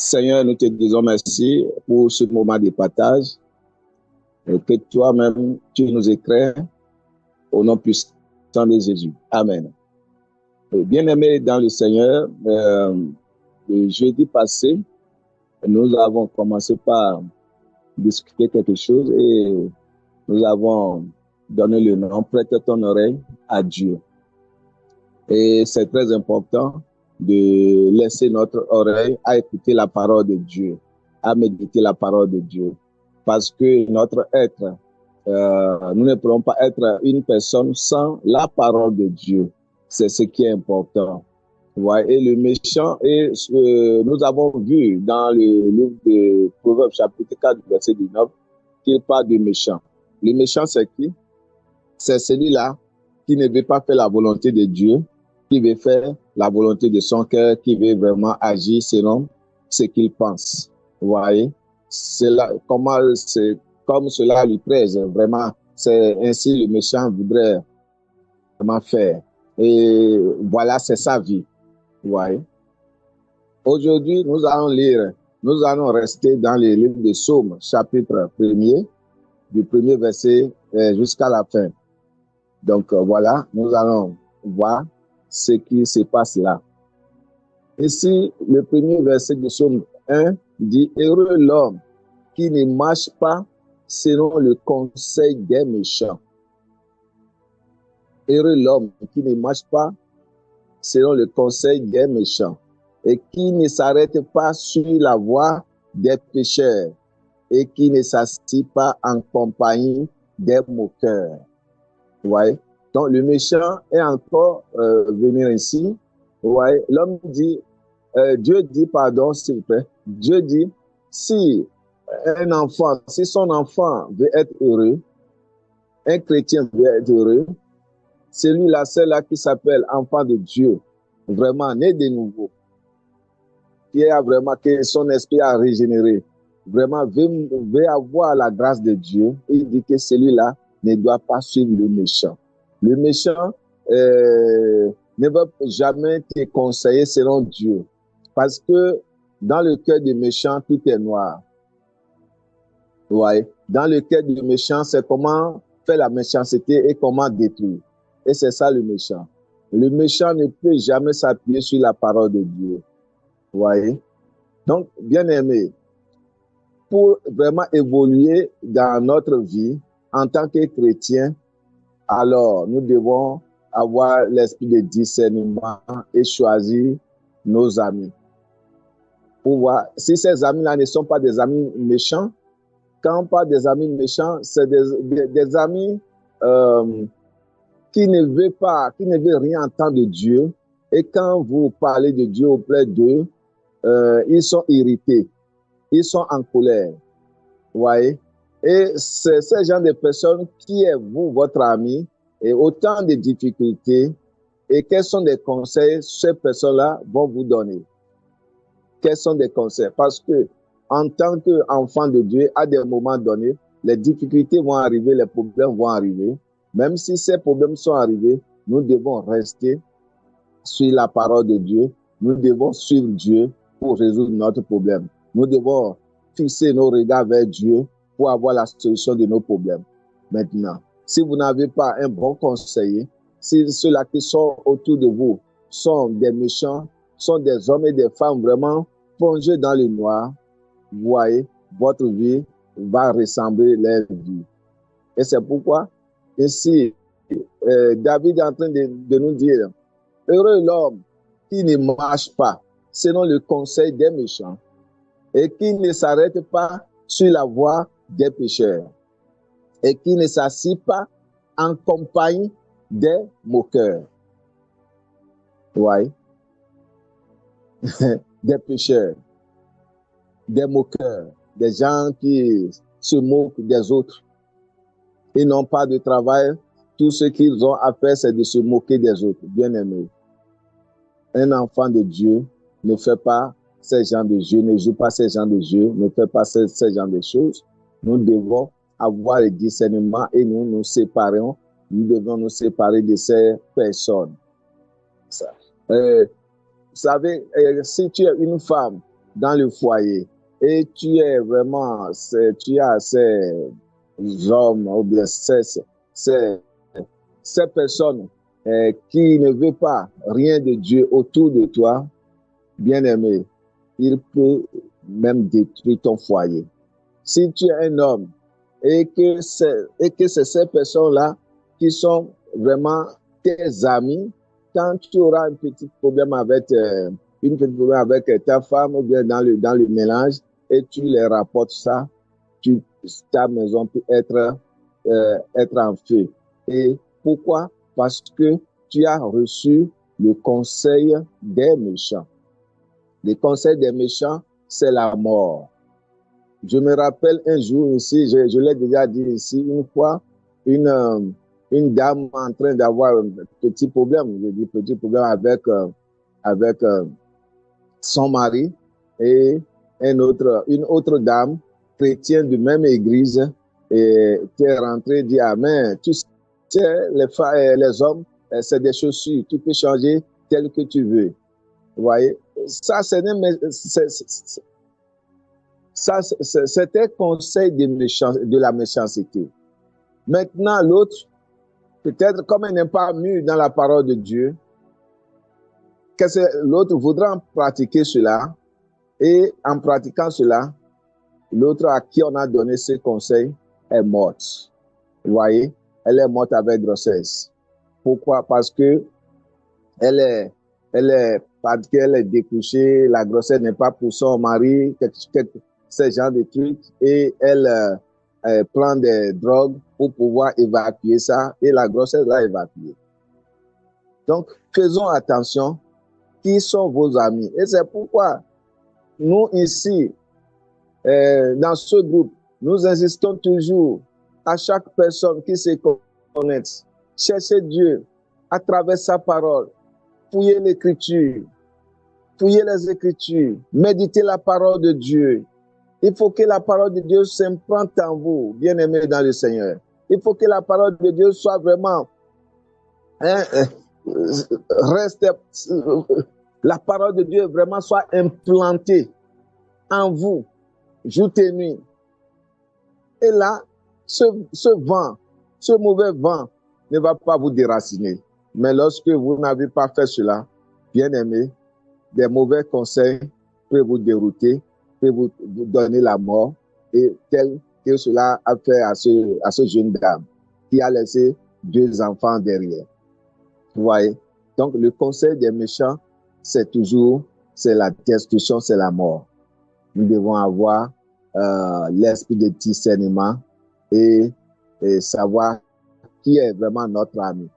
Seigneur, nous te disons merci pour ce moment de partage et que toi-même, tu nous éclaires au nom puissant de Jésus. Amen. Bien-aimés dans le Seigneur, le jeudi passé, nous avons commencé par discuter quelque chose et nous avons donné le nom « Prête ton oreille à Dieu ». Et c'est très important de laisser notre oreille à écouter la parole de Dieu, à méditer la parole de Dieu. Parce que notre être, nous ne pourrons pas être une personne sans la parole de Dieu. C'est ce qui est important. Ouais, et le méchant, nous avons vu dans le livre de Proverbes chapitre 4, verset 19, qu'il parle du méchant. Le méchant, c'est qui? C'est celui-là qui ne veut pas faire la volonté de Dieu, qui veut faire la volonté de son cœur, qui veut vraiment agir selon ce qu'il pense. Vous voyez? C'est comme cela lui plaise, vraiment. C'est ainsi le méchant voudrait vraiment faire. Et voilà, c'est sa vie. Vous voyez? Aujourd'hui, nous allons rester dans le livre de Psaumes, chapitre 1er, du premier verset jusqu'à la fin. Donc voilà, nous allons voir ce qui se passe là. Ici, le premier verset de Psaume 1 dit « Heureux l'homme qui ne marche pas selon le conseil des méchants. » Heureux l'homme qui ne marche pas selon le conseil des méchants et qui ne s'arrête pas sur la voie des pécheurs et qui ne s'assied pas en compagnie des moqueurs. Vous voyez? Donc, le méchant est encore venu ici. Vous voyez? L'homme dit, Dieu dit, pardon, s'il vous plaît. Dieu dit, si son enfant veut être heureux, un chrétien veut être heureux, celui-là, c'est là qui s'appelle enfant de Dieu, vraiment né de nouveau, qui a vraiment, que son esprit a régénéré, vraiment veut avoir la grâce de Dieu. Il dit que celui-là ne doit pas suivre le méchant. Le méchant ne va jamais te conseiller selon Dieu. Parce que dans le cœur du méchant, tout est noir. Ouais. Dans le cœur du méchant, c'est comment faire la méchanceté et comment détruire. Et c'est ça le méchant. Le méchant ne peut jamais s'appuyer sur la parole de Dieu. Vous voyez? Donc, bien aimé, pour vraiment évoluer dans notre vie en tant que chrétien, alors nous devons avoir l'esprit de discernement et choisir nos amis. Pour voir si ces amis-là ne sont pas des amis méchants. Quand on parle des amis méchants, c'est des amis qui ne veulent rien entendre de Dieu. Et quand vous parlez de Dieu auprès d'eux, ils sont irrités, ils sont en colère. Vous voyez? Et c'est ce genre de personnes qui est votre ami et autant de difficultés. Et quels sont les conseils ces personnes-là vont vous donner? Quels sont les conseils? Parce que en tant qu'enfant de Dieu, à des moments donnés, les difficultés vont arriver, les problèmes vont arriver. Même si ces problèmes sont arrivés, nous devons rester sur la parole de Dieu. Nous devons suivre Dieu pour résoudre notre problème. Nous devons fixer nos regards vers Dieu pour avoir la solution de nos problèmes. Maintenant, si vous n'avez pas un bon conseiller, si ceux-là qui sont autour de vous sont des méchants, sont des hommes et des femmes vraiment plongés dans le noir, vous voyez, votre vie va ressembler leur vie. Et c'est pourquoi, ici, David est en train de nous dire, heureux l'homme qui ne marche pas selon le conseil des méchants et qui ne s'arrête pas sur la voie des pécheurs et qui ne s'assied pas en compagnie des moqueurs. Oui. Des pécheurs, des moqueurs, des gens qui se moquent des autres. Ils n'ont pas de travail. Tout ce qu'ils ont à faire, c'est de se moquer des autres. Bien aimé. Un enfant de Dieu ne fait pas ces genres de jeux, ne joue pas ces genres de jeux, ne fait pas ces genres de choses. Nous devons avoir le discernement et nous nous séparons. Nous devons nous séparer de ces personnes. Vous savez, si tu es une femme dans le foyer et tu es vraiment, tu as ces hommes ou bien ces personnes qui ne veulent pas rien de Dieu autour de toi, bien-aimé, il peut même détruire ton foyer. Si tu es un homme et que c'est ces personnes-là qui sont vraiment tes amis, quand tu auras un petit problème avec ta femme ou bien dans le mélange et tu les rapportes ça, ta maison peut être en feu. Et pourquoi? Parce que tu as reçu le conseil des méchants. Le conseil des méchants, c'est la mort. Je me rappelle un jour ici, je l'ai déjà dit ici, une fois, une dame en train d'avoir un petit problème, je dis petit problème avec son mari et une autre dame, chrétienne de même église, et qui est rentrée et dit, ah, mais tu sais, les hommes, c'est des chaussures, tu peux changer tel que tu veux. Vous voyez, ça, c'était conseil de la méchanceté. Maintenant, l'autre, peut-être comme elle n'est pas mûre dans la parole de Dieu, l'autre voudra pratiquer cela, et en pratiquant cela, l'autre à qui on a donné ce conseil est morte. Vous voyez, elle est morte avec grossesse. Pourquoi? Parce que elle est découchée, la grossesse n'est pas pour son mari, ce genre de trucs, et elle prend des drogues pour pouvoir évacuer ça, et la grossesse l'a évacuée. Donc, faisons attention, qui sont vos amis? Et c'est pourquoi nous ici, dans ce groupe, nous insistons toujours à chaque personne qui se connecte, chercher Dieu à travers sa parole, fouiller l'écriture, fouiller les Écritures, méditer la parole de Dieu. Il faut que la parole de Dieu s'implante en vous, bien-aimés dans le Seigneur. Il faut que la parole de Dieu soit vraiment, la parole de Dieu vraiment soit implantée en vous, jour et nuit. Et là, ce vent, ce mauvais vent ne va pas vous déraciner. Mais lorsque vous n'avez pas fait cela, bien-aimés, des mauvais conseils peuvent vous dérouter, peuvent vous donner la mort, et tel que cela a fait à ce jeune dame qui a laissé 2 enfants derrière. Vous voyez? Donc, le conseil des méchants, c'est la destruction, c'est la mort. Nous devons avoir l'esprit de discernement et savoir qui est vraiment notre ami,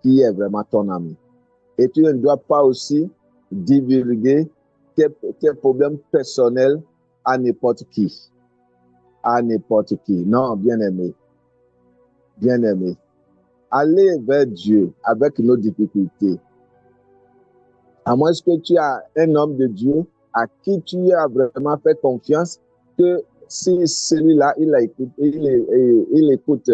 qui est vraiment ton ami. Et tu ne dois pas aussi divulguer tes problèmes personnels à n'importe qui. À n'importe qui. Non, bien-aimé. Bien-aimé. Allez vers Dieu avec nos difficultés. À moins que tu as un homme de Dieu à qui tu as vraiment fait confiance, que si celui-là, il écoute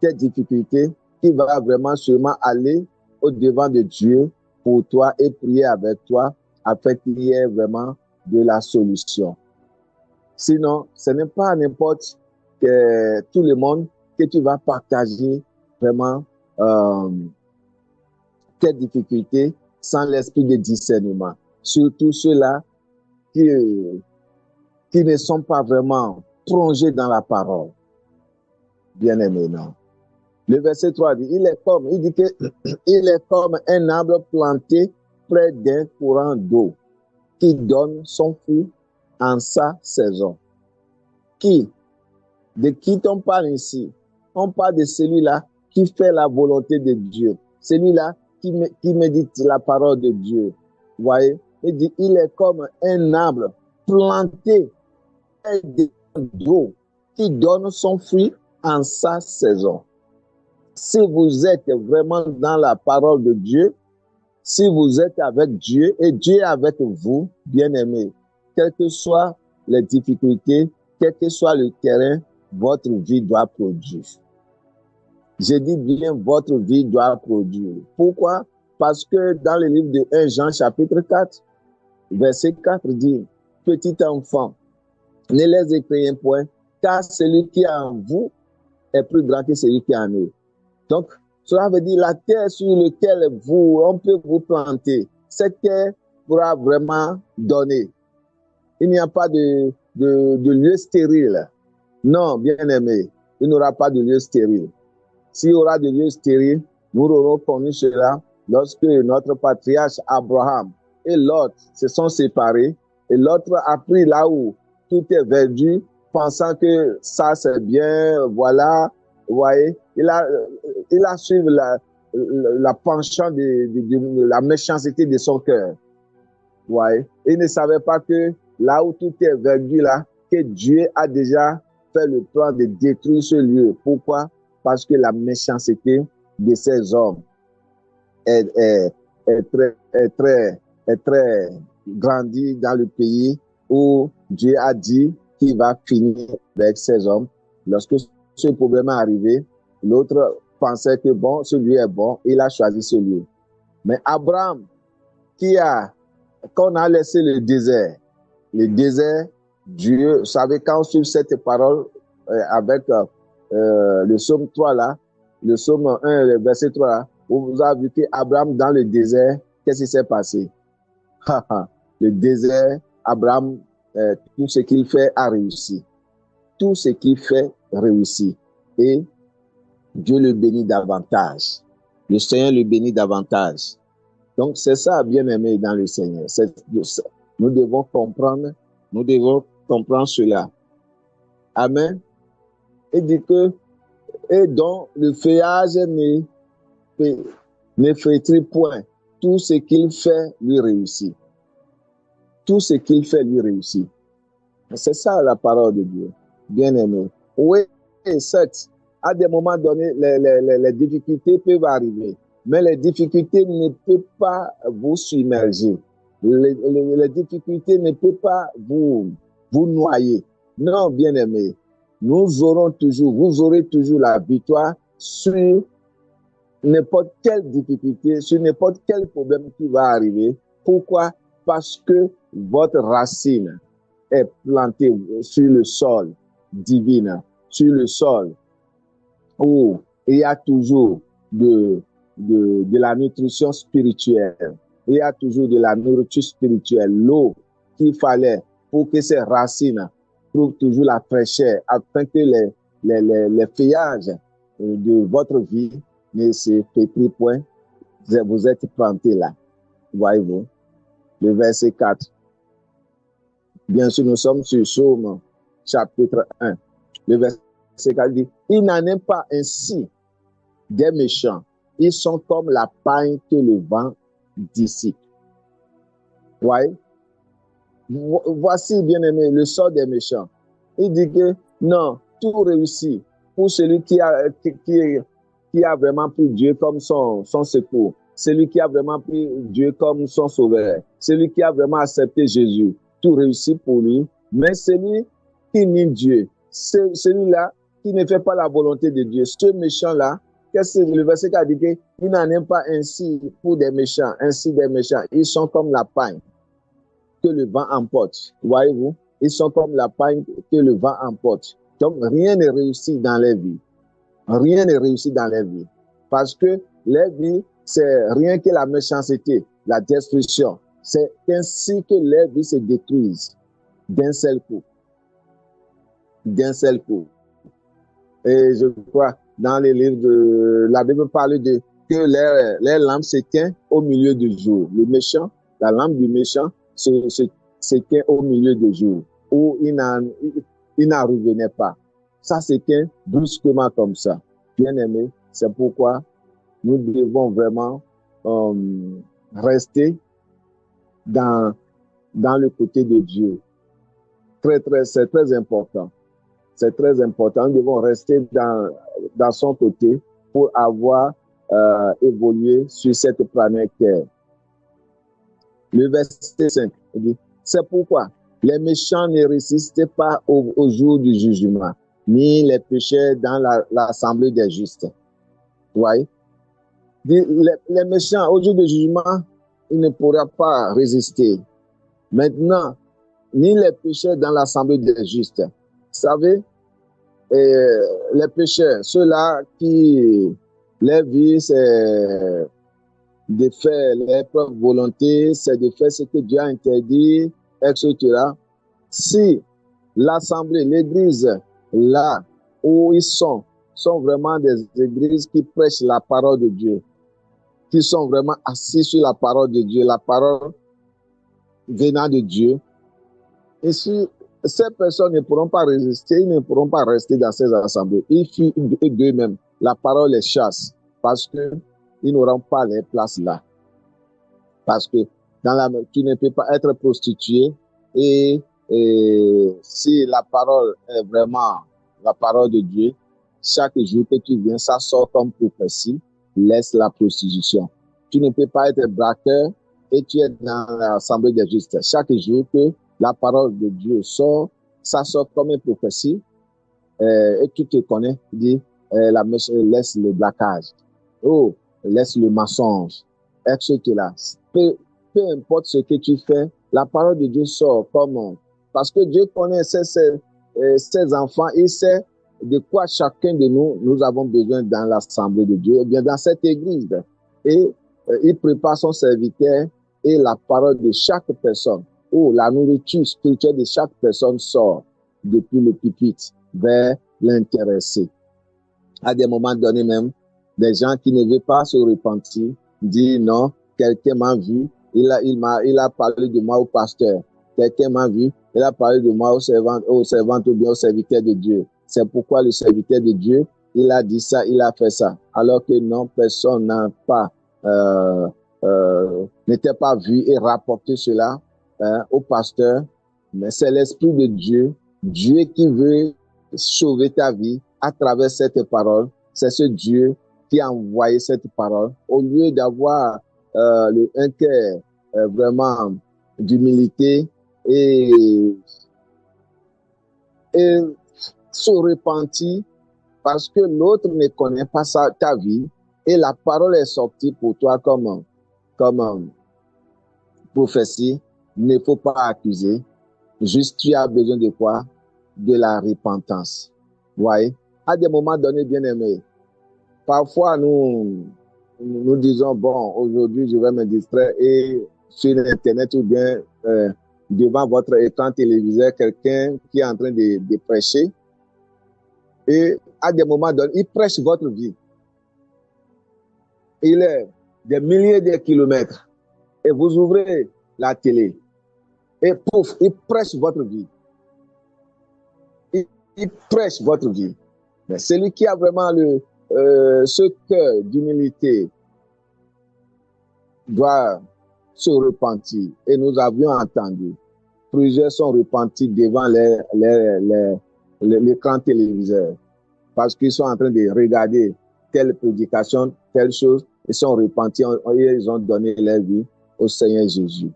tes difficultés, il va vraiment sûrement aller au devant de Dieu pour toi et prier avec toi afin qu'il y ait vraiment de la solution. Sinon, ce n'est pas à n'importe tout le monde que tu vas partager vraiment tes difficultés sans l'esprit de discernement. Surtout ceux-là qui ne sont pas vraiment plongés dans la parole. Bien-aimé, non. Le verset 3 dit, il dit que il est comme un arbre planté près d'un courant d'eau qui donne son fruit en sa saison. De qui on parle ici? On parle de celui-là qui fait la volonté de Dieu. Celui-là qui médite la parole de Dieu. Vous voyez? Il dit, il est comme un arbre planté près d'un courant d'eau qui donne son fruit en sa saison. Si vous êtes vraiment dans la parole de Dieu, si vous êtes avec Dieu et Dieu est avec vous, bien-aimés, quelles que soient les difficultés, quel que soit le terrain, votre vie doit produire. Je dis bien, votre vie doit produire. Pourquoi? Parce que dans le livre de 1 Jean chapitre 4, verset 4 dit, petit enfant, ne les écrivez point, car celui qui est en vous est plus grand que celui qui est en eux. Donc, cela veut dire la terre sur laquelle on peut vous planter, cette terre pourra vraiment donner. Il n'y a pas de lieu stérile. Non, bien aimé, il n'y aura pas de lieu stérile. S'il y aura de lieu stérile, nous aurons connu cela lorsque notre patriarche Abraham et Lot se sont séparés et l'autre a pris là où tout est verdu, pensant que ça c'est bien, voilà, vous voyez, il a suivi la penchant de la méchanceté de son cœur. Vous voyez, il ne savait pas que là où tout est verdu là, que Dieu a déjà fait le plan de détruire ce lieu. Pourquoi? Parce que la méchanceté de ces hommes est très grandie dans le pays où Dieu a dit qu'il va finir avec ces hommes. Lorsque ce problème est arrivé, l'autre pensait que bon, ce lieu est bon, il a choisi ce lieu. Mais Abraham, quand on a laissé le désert, Dieu, vous savez, quand on suit cette parole avec le psaume 3 là, le psaume 1, le verset 3 là, vous avez vu qu'Abraham dans le désert, qu'est-ce qui s'est passé? Le désert, Abraham, tout ce qu'il fait a réussi. Tout ce qu'il fait réussit. Et Dieu le bénit davantage. Le Seigneur le bénit davantage. Donc, c'est ça, bien aimé dans le Seigneur. Nous devons comprendre cela. Amen. Et dit que, et donc, le feuillage ne flétrit point. Tout ce qu'il fait lui réussit. Tout ce qu'il fait lui réussit. C'est ça la parole de Dieu. Bien aimé. Oui, certes, à des moments donnés, les difficultés peuvent arriver. Mais les difficultés ne peuvent pas vous submerger. Les difficultés ne peuvent pas vous noyer. Non, bien aimé. Vous aurez toujours la victoire sur n'importe quelle difficulté, sur n'importe quel problème qui va arriver. Pourquoi? Parce que votre racine est plantée sur le sol divin, sur le sol où il y a toujours de la nutrition spirituelle. Il y a toujours de la nourriture spirituelle, l'eau qu'il fallait pour que ces racines trouvent toujours la fraîcheur, afin que les feuillages de votre vie ne se pétrissent point. Vous êtes plantés là. Voyez-vous. Le verset 4. Bien sûr, nous sommes sur Psaume chapitre 1. Le verset 4 dit, il n'en est pas ainsi des méchants. Ils sont comme la paille que le vent dissipe. Voyez? Voici, bien aimé, le sort des méchants. Il dit que non, tout réussit pour celui qui a vraiment pris Dieu comme son secours. Celui qui a vraiment pris Dieu comme son sauveur. Celui qui a vraiment accepté Jésus. Tout réussit pour lui. Mais celui qui nie Dieu, celui-là qui ne fait pas la volonté de Dieu, ce méchant-là, qu'est-ce que le verset a dit qu'il n'en est pas ainsi pour des méchants, ainsi des méchants. Ils sont comme la paille que le vent emporte. Voyez-vous? Ils sont comme la paille que le vent emporte. Donc, rien ne réussit dans les vies. Rien ne réussit dans les vies. Parce que les vies, c'est rien que la méchanceté, la destruction. C'est ainsi que les vies se détruisent d'un seul coup. D'un seul coup. Et je crois, dans les livres de la Bible parle de que les lampes s'éteignent au milieu du jour. Le méchant, la lampe du méchant s'éteint au milieu du jour, où il n'en revenait pas. Ça s'éteint brusquement comme ça. Bien aimé, c'est pourquoi nous devons vraiment rester dans le côté de Dieu. C'est très important. C'est très important. Nous devons rester dans son côté pour avoir évolué sur cette planète Terre. Le verset 5 dit, c'est pourquoi les méchants ne résistent pas au jour du jugement, ni les pécheurs dans l'assemblée des justes. Vous voyez? Les méchants, au jour du jugement, ils ne pourront pas résister. Maintenant, ni les pécheurs dans l'assemblée des justes. Vous savez, les pécheurs, ceux-là qui, les vies, c'est de faire leur propre volonté, c'est de faire ce que Dieu a interdit, etc. Si l'assemblée, l'église, là où ils sont vraiment des églises qui prêchent la parole de Dieu, qui sont vraiment assis sur la parole de Dieu, la parole venant de Dieu. Et si ces personnes ne pourront pas résister, ils ne pourront pas rester dans ces assemblées. Ils fuient d'eux-mêmes. La parole les chasse parce qu'ils n'auront pas les places là. Parce que tu ne peux pas être prostitué et si la parole est vraiment la parole de Dieu, chaque jour que tu viens, ça sort comme prophétie, laisse la prostitution. Tu ne peux pas être braqueur et tu es dans l'assemblée des justes. Chaque jour que la parole de Dieu sort, ça sort comme une prophétie et tu te connais, tu dis, la mèche laisse le braquage, oh, laisse le mensonge, etc. Peu importe ce que tu fais, la parole de Dieu sort comme, parce que Dieu connaît ses enfants, il sait de quoi chacun de nous avons besoin dans l'assemblée de Dieu, ou bien dans cette église. Et il prépare son serviteur et la parole de chaque personne, ou la nourriture spirituelle de chaque personne sort depuis le pupitre vers l'intéressé. À des moments donnés même, des gens qui ne veulent pas se repentir disent non, quelqu'un m'a vu, il a parlé de moi au pasteur. Quelqu'un m'a vu, il a parlé de moi au servant ou bien au serviteur de Dieu. C'est pourquoi le serviteur de Dieu, il a dit ça, il a fait ça. Alors que non, personne n'a pas, n'était pas vu et rapporté cela au pasteur. Mais c'est l'Esprit de Dieu, Dieu qui veut sauver ta vie à travers cette parole. C'est ce Dieu qui a envoyé cette parole. Au lieu d'avoir un cœur vraiment d'humilité et se repentir parce que l'autre ne connaît pas ta vie et la parole est sortie pour toi comme prophétie. Il ne faut pas accuser. Juste, tu as besoin de quoi? De la repentance. Vous voyez? À des moments donnés, bien aimés, parfois nous disons, bon, aujourd'hui, je vais me distraire et sur Internet ou bien devant votre écran téléviseur, quelqu'un qui est en train de prêcher. Et à des moments donnés, il prêche votre vie. Il est des milliers de kilomètres. Et vous ouvrez la télé. Et pouf, il prêche votre vie. Il prêche votre vie. Mais celui qui a vraiment ce cœur d'humilité doit se repentir. Et nous avions entendu. Plusieurs sont repentis devant l'écran téléviseur. Parce qu'ils sont en train de regarder telle prédication, telle chose. Ils sont repentis et ils ont donné leur vie au Seigneur Jésus.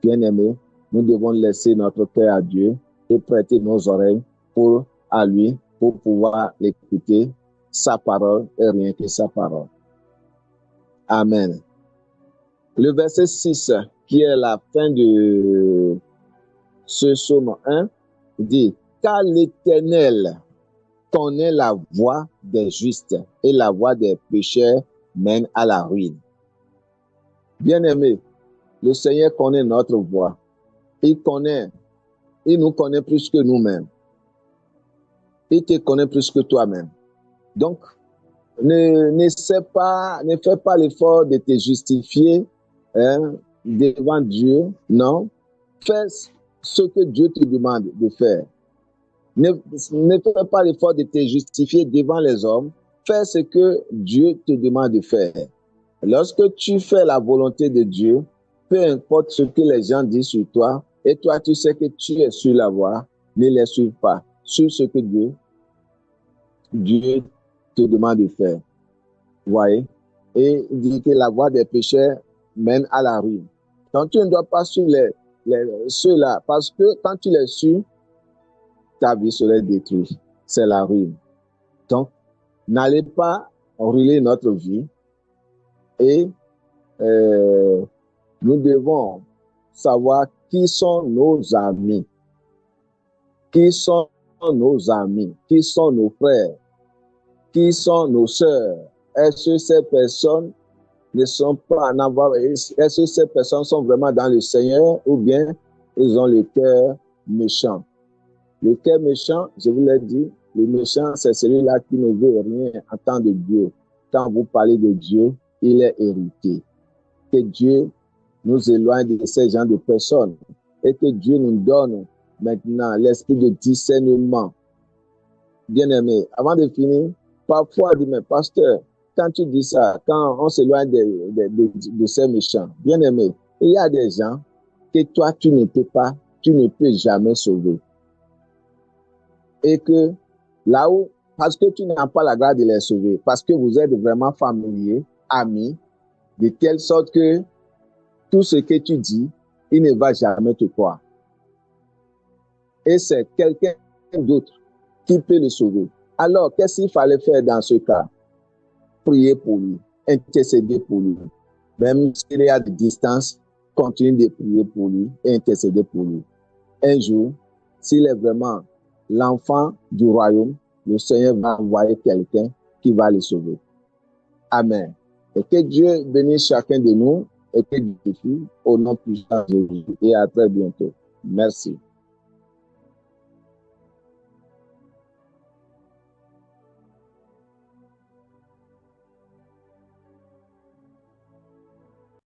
Bien-aimés, nous devons laisser notre cœur à Dieu et prêter nos oreilles à lui pour pouvoir l'écouter, sa parole et rien que sa parole. Amen. Le verset 6, qui est la fin de ce psaume 1, dit « Car l'Éternel connaît la voie des justes et la voie des pécheurs mène à la ruine. » Bien-aimé, le Seigneur connaît notre voie. Il nous connaît plus que nous-mêmes. Il te connaît plus que toi-même. Donc, ne fais pas l'effort de te justifier devant Dieu. Non. Fais ce que Dieu te demande de faire. Ne fais pas l'effort de te justifier devant les hommes. Fais ce que Dieu te demande de faire. Lorsque tu fais la volonté de Dieu, peu importe ce que les gens disent sur toi, et toi tu sais que tu es sur la voie, ne les suive pas. Sur ce que Dieu te demande de faire. Vous voyez? Et il dit que la voie des pécheurs mène à la ruine. Donc tu ne dois pas suivre ceux-là, parce que quand tu les suis, ta vie serait détruite. C'est la ruine. Donc, n'allez pas ruiner notre vie et nous devons savoir qui sont nos amis? Qui sont nos amis? Qui sont nos frères? Qui sont nos sœurs? Est-ce que ces personnes ne sont pas en avoir? Est-ce que ces personnes sont vraiment dans le Seigneur ou bien ils ont le cœur méchant? Le cœur méchant, je vous l'ai dit, le méchant, c'est celui-là qui ne veut rien entendre de Dieu. Quand vous parlez de Dieu, il est hérité. Que Dieu nous éloigne de ces gens de personnes et que Dieu nous donne maintenant l'esprit de discernement. Bien-aimé, avant de finir, parfois, on dit, mais pasteur, quand tu dis ça, quand on s'éloigne de ces méchants, bien-aimé, il y a des gens que toi, tu ne peux jamais sauver. Et que là où, parce que tu n'as pas la grâce de les sauver, parce que vous êtes vraiment familiers, amis, de telle sorte que tout ce que tu dis, il ne va jamais te croire. Et c'est quelqu'un d'autre qui peut le sauver. Alors, qu'est-ce qu'il fallait faire dans ce cas? Prier pour lui, intercéder pour lui. Même s'il y a des distances, continuer de prier pour lui et intercéder pour lui. Un jour, s'il est vraiment l'enfant du royaume, le Seigneur va envoyer quelqu'un qui va le sauver. Amen. Et que Dieu bénisse chacun de nous et que Dieu bénisse au nom puissant de Jésus. Et à très bientôt. Merci.